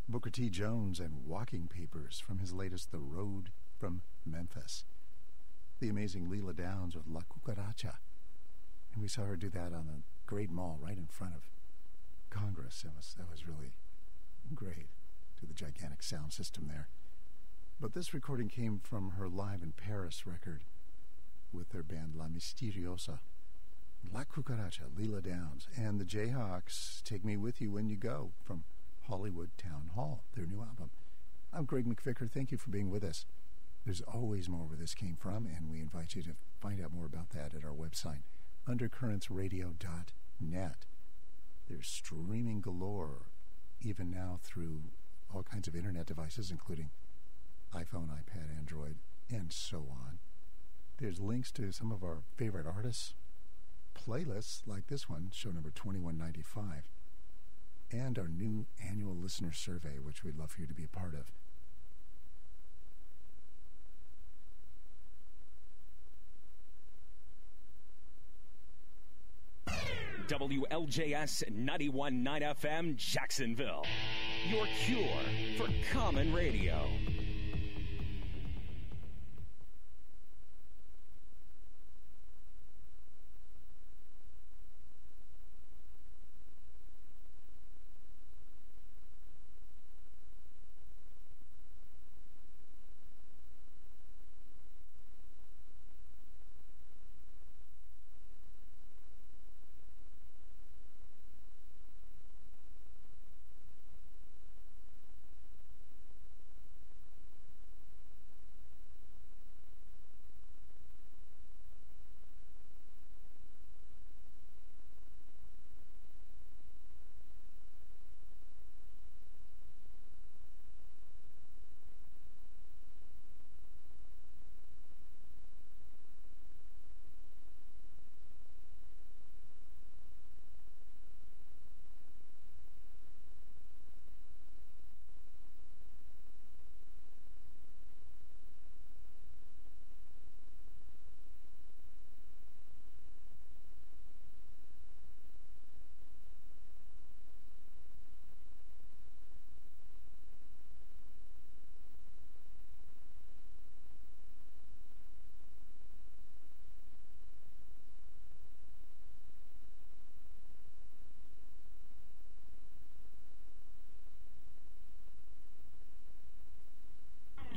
Booker T. Jones and Walking Papers from his latest The Road from Memphis. The amazing Leela Downs with La Cucaracha. And we saw her do that on the Great Mall right in front of Congress. That was really great, to the gigantic sound system there. But this recording came from her Live in Paris record with their band La Misteriosa. La Cucaracha, Leela Downs, and the Jayhawks, Take Me With You When You Go from Hollywood Town Hall, their new album. I'm Greg McVicker. Thank you for being with us. There's always more where this came from, and we invite you to find out more about that at our website, undercurrentsradio.net. There's streaming galore, even now through all kinds of internet devices, including iPhone, iPad, Android, and so on. There's links to some of our favorite artists, playlists like this one, show number 2195, and our new annual listener survey, which we'd love for you to be a part of. WLJS 91.9 FM, Jacksonville. Your cure for common radio.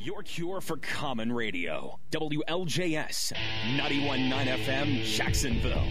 Your cure for common radio. WLJS 91.9 FM, Jacksonville.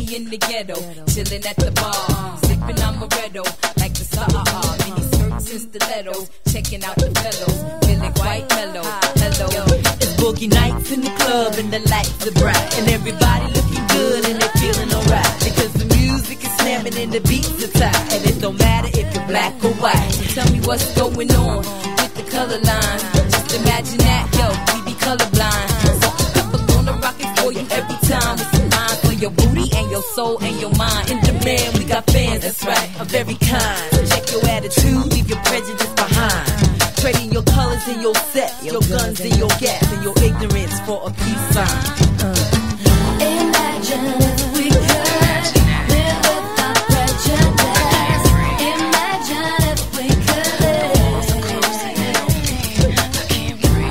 In the ghetto, chillin' at the bar, sippin' amaretto like the summer. Mini skirts and stilettos, checking out the fellows, feeling quite mellow. Hello, it's boogie nights in the club and the lights are bright, and everybody looking good and they feeling alright because the music is slamming and the beats are tight, and it don't matter if you're black or white. So tell me what's going on with the color line. Just imagine that, yo, we be colorblind. So I'm gonna rock it for you every time. It's a line for your booty and your soul and your mind. In demand, we got fans, that's right, of every kind. So check your attitude, leave your prejudice behind. Trading your colors and your sets, your guns and your gas, and your ignorance for a peace sign. Imagine if we could live without prejudice. Imagine if we could live.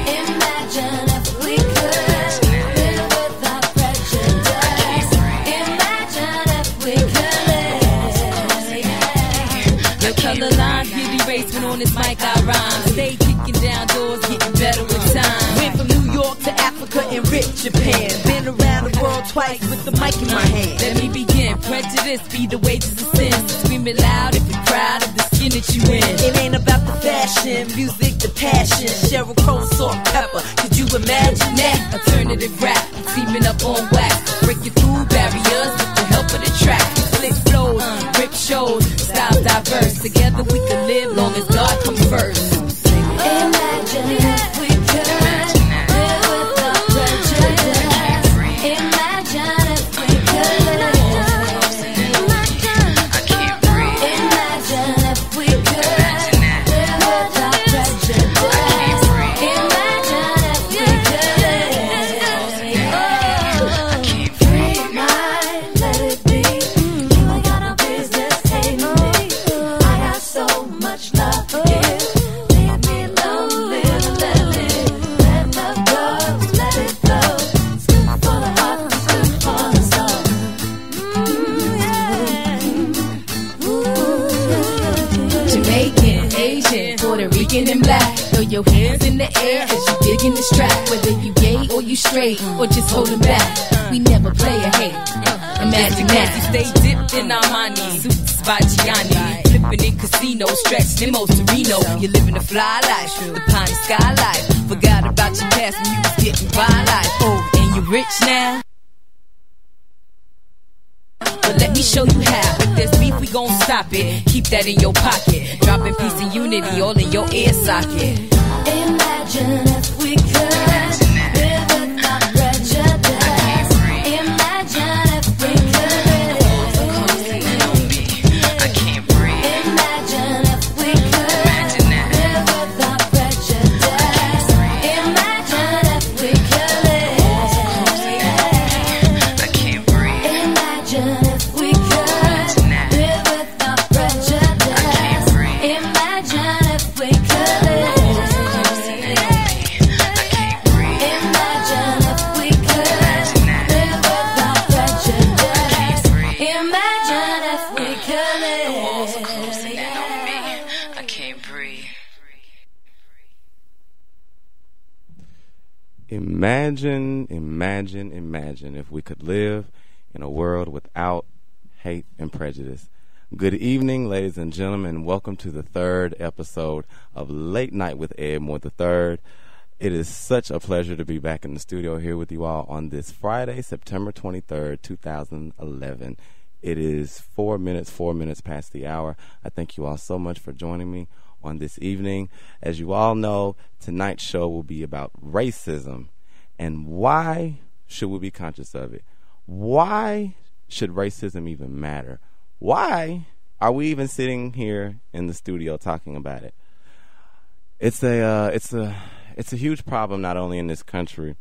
Imagine if we could live without prejudice. Imagine if we could live. The color line get erased when on this mic I rhyme. Stay kicking down doors, getting better with time. Went from New York to Africa and rich Japan. Been around the world twice with the mic in my hand. Let me begin. Prejudice be the wages of sin. So scream it loud if you're proud of the skin that you in. It ain't about the fashion, music, the passion. Sheryl Crow, salt, pepper. Could you imagine that? Alternative rap, teaming up on wax. Breaking through barriers with the help of the track. Slick flows, rip shows, styles diverse. Together we can live long as God comes first. Imagine if we could live without prejudice. Imagine your hands in the air as you dig in the strap. Whether you gay or you straight or just holding back, we never play a hate. Imagine that you stay dipped in Armani suits by Gianni, flipping in casinos, stretched in most Torino. You're living the fly life, the pine sky life. Forgot about your past when you was getting by life. Oh, and you rich now? But let me show you how. If there's beef, we gon' stop it. Keep that in your pocket. Dropping peace and unity all in your ear socket. Imagine if we could live without prejudice. Imagine if we could live. I can't breathe. Imagine if we could live without prejudice. Imagine if we could live. I can't breathe. Imagine if we could live without prejudice. Imagine if we could live. Imagine if we could live in a world without hate and prejudice. Good evening, ladies and gentlemen. Welcome to the third episode of Late Night with Ed Moore III. It is such a pleasure to be back in the studio here with you all on this Friday, September 23rd, 2011. It is 4 minutes past the hour. I thank you all so much for joining me on this evening. As you all know, tonight's show will be about racism and why should we be conscious of it? Why should racism even matter? Why are we even sitting here in the studio talking about it? It's a huge problem not only in this country,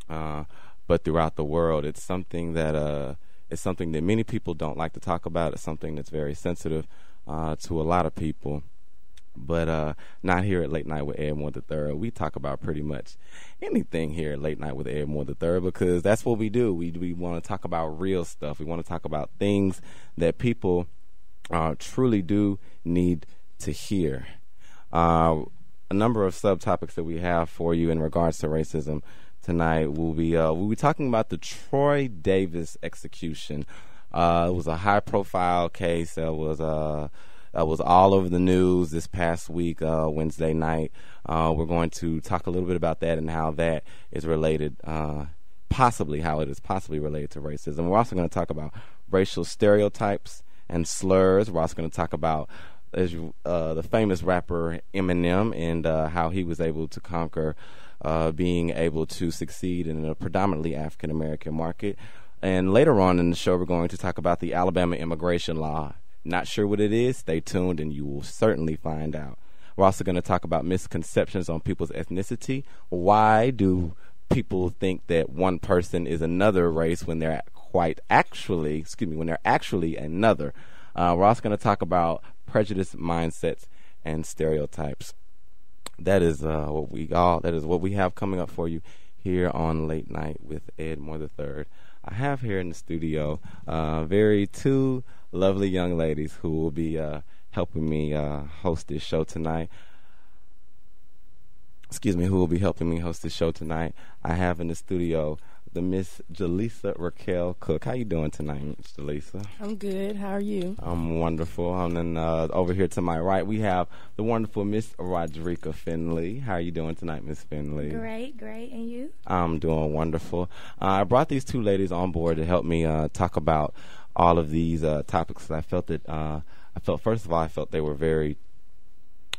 but throughout the world. It's something that many people don't like to talk about. It's something that's very sensitive to a lot of people. But not here at Late Night with Ed Moore III. We talk about pretty much anything here at Late Night with Ed Moore III because that's what we do. We want to talk about real stuff. We want to talk about things that people truly do need to hear. A number of subtopics that we have for you in regards to racism tonight. We'll be talking about the Troy Davis execution. It was a high-profile case that was all over the news this past week, Wednesday night. We're going to talk a little bit about that and how that is related, possibly related to racism. We're also going to talk about racial stereotypes and slurs. We're also going to talk about the famous rapper Eminem and how he was able to conquer being able to succeed in a predominantly African-American market. And later on in the show, we're going to talk about the Alabama immigration law. Not sure what it is? Stay tuned and you will certainly find out. We're also going to talk about misconceptions on people's ethnicity. Why do people think that one person is another race when they're actually another? We're also going to talk about prejudice mindsets and stereotypes. That is what we have coming up for you here on Late Night with Ed Moore III. I have here in the studio two lovely young ladies who will be helping me host this show tonight. Who will be helping me host this show tonight. I have in the studio the Miss Jelisa Raquel Cook. How you doing tonight, Miss Jelisa? I'm good. How are you? I'm wonderful. And then over here to my right, we have the wonderful Miss Radriequa Finley. How are you doing tonight, Miss Finley? Great. And you? I'm doing wonderful. I brought these two ladies on board to help me talk about all of these topics. I felt they were very,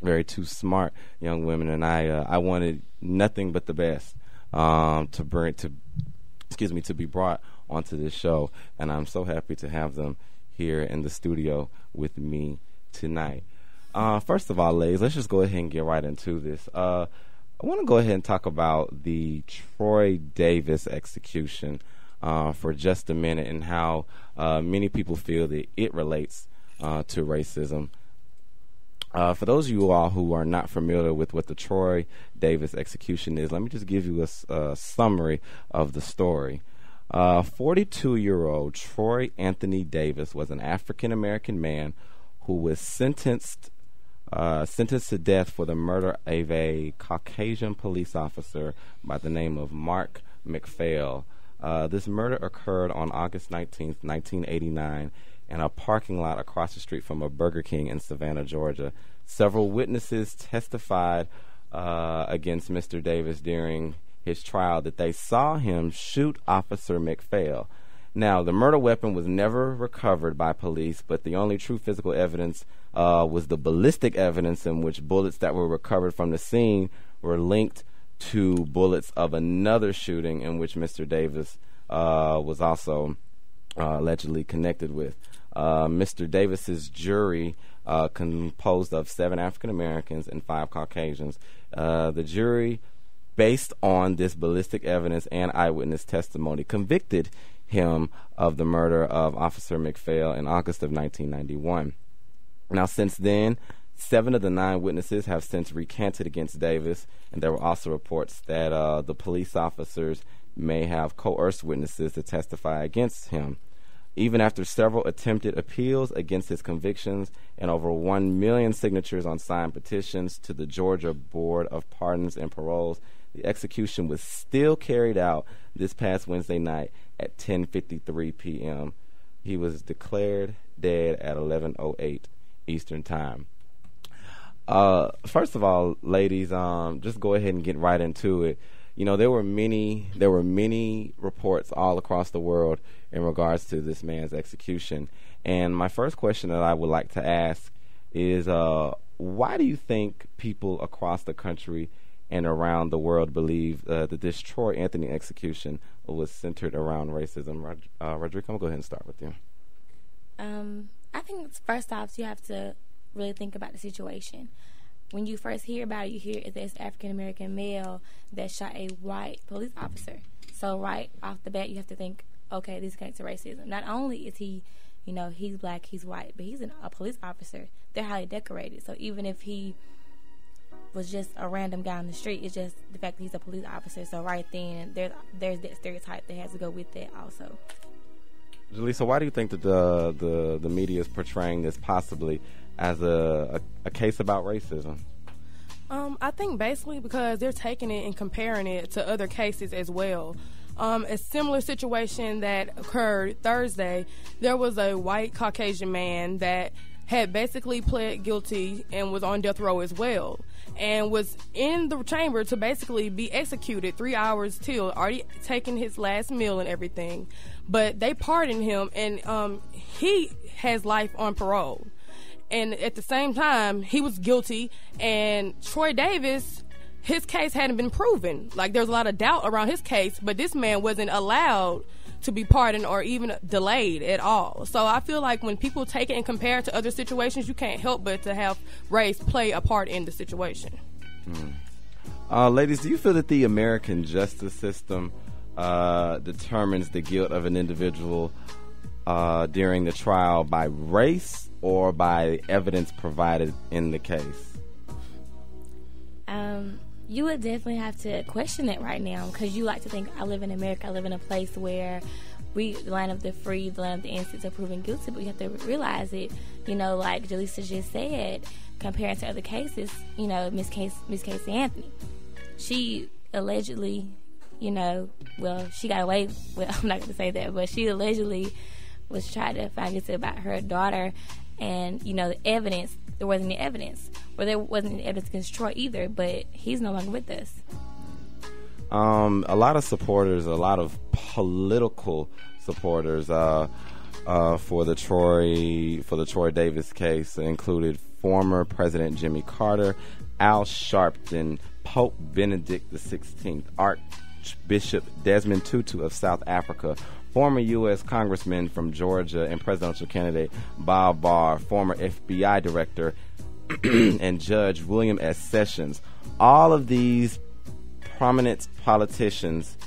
very two smart young women, and I wanted nothing but the best to be brought onto this show, and I'm so happy to have them here in the studio with me tonight. First of all, ladies, let's just go ahead and get right into this. I want to go ahead and talk about the Troy Davis execution for just a minute and how many people feel that it relates to racism. For those of you all who are not familiar with what the Troy Davis execution is, let me just give you a summary of the story. 42-year-old Troy Anthony Davis was an African-American man who was sentenced sentenced to death for the murder of a Caucasian police officer by the name of Mark McPhail. This murder occurred on August 19th, 1989, in a parking lot across the street from a Burger King in Savannah, Georgia. Several witnesses testified against Mr. Davis during his trial that they saw him shoot Officer McPhail. Now, the murder weapon was never recovered by police, but the only true physical evidence was the ballistic evidence, in which bullets that were recovered from the scene were linked to bullets of another shooting in which Mr. Davis was also allegedly connected with. Mr. Davis's jury composed of 7 African Americans and 5 Caucasians. The jury, based on this ballistic evidence and eyewitness testimony, convicted him of the murder of Officer McPhail in August of 1991. Now, since then, 7 of the 9 witnesses have since recanted against Davis, and there were also reports that the police officers may have coerced witnesses to testify against him. Even after several attempted appeals against his convictions and over 1 million signatures on signed petitions to the Georgia Board of Pardons and Paroles, the execution was still carried out this past Wednesday night at 10:53 p.m. He was declared dead at 11:08 Eastern Time. First of all, ladies, just go ahead and get right into it. You know, there were many reports all across the world in regards to this man's execution. And my first question that I would like to ask is, why do you think people across the country and around the world believe that this Troy Anthony execution was centered around racism? Radriequa, I'm going to go ahead and start with you. I think first off, you have to really think about the situation. When you first hear about it, you hear this African-American male that shot a white police officer. So right off the bat, you have to think, okay, this connects to racism. Not only is he, he's black, he's white, but he's a police officer. They're highly decorated. So even if he was just a random guy on the street, it's just the fact that he's a police officer. So right then, there's that stereotype that has to go with that also. Jelisa, why do you think that the media is portraying this possibly as a case about racism? I think basically because they're taking it and comparing it to other cases as well. A similar situation that occurred Thursday, there was a white Caucasian man that had basically pled guilty and was on death row as well, and was in the chamber to basically be executed 3 hours till, already taking his last meal and everything. But they pardoned him, and he has life on parole. And at the same time, he was guilty, and Troy Davis, his case hadn't been proven. Like, there's a lot of doubt around his case, but this man wasn't allowed to be pardoned or even delayed at all. So I feel like when people take it and compare it to other situations, you can't help but to have race play a part in the situation. Ladies, do you feel that the American justice system determines the guilt of an individual during the trial by race or by evidence provided in the case? You would definitely have to question it right now, because you like to think, I live in America, I live in a place where we line up the free, the line up the innocent are proven guilty, but you have to realize it, like Jelisa just said, comparing to other cases, Miss Casey Anthony, she allegedly, she got away with, I'm not going to say that, but she allegedly was trying to find out about her daughter, and, the evidence, there wasn't any evidence. Or there wasn't any evidence against Troy either, but he's no longer with us. A lot of supporters, a lot of political supporters for the Troy Davis case included former President Jimmy Carter, Al Sharpton, Pope Benedict XVI, Archbishop Desmond Tutu of South Africa, former U.S. Congressman from Georgia and presidential candidate Bob Barr, former FBI director and Judge William S. Sessions. All of these prominent politicians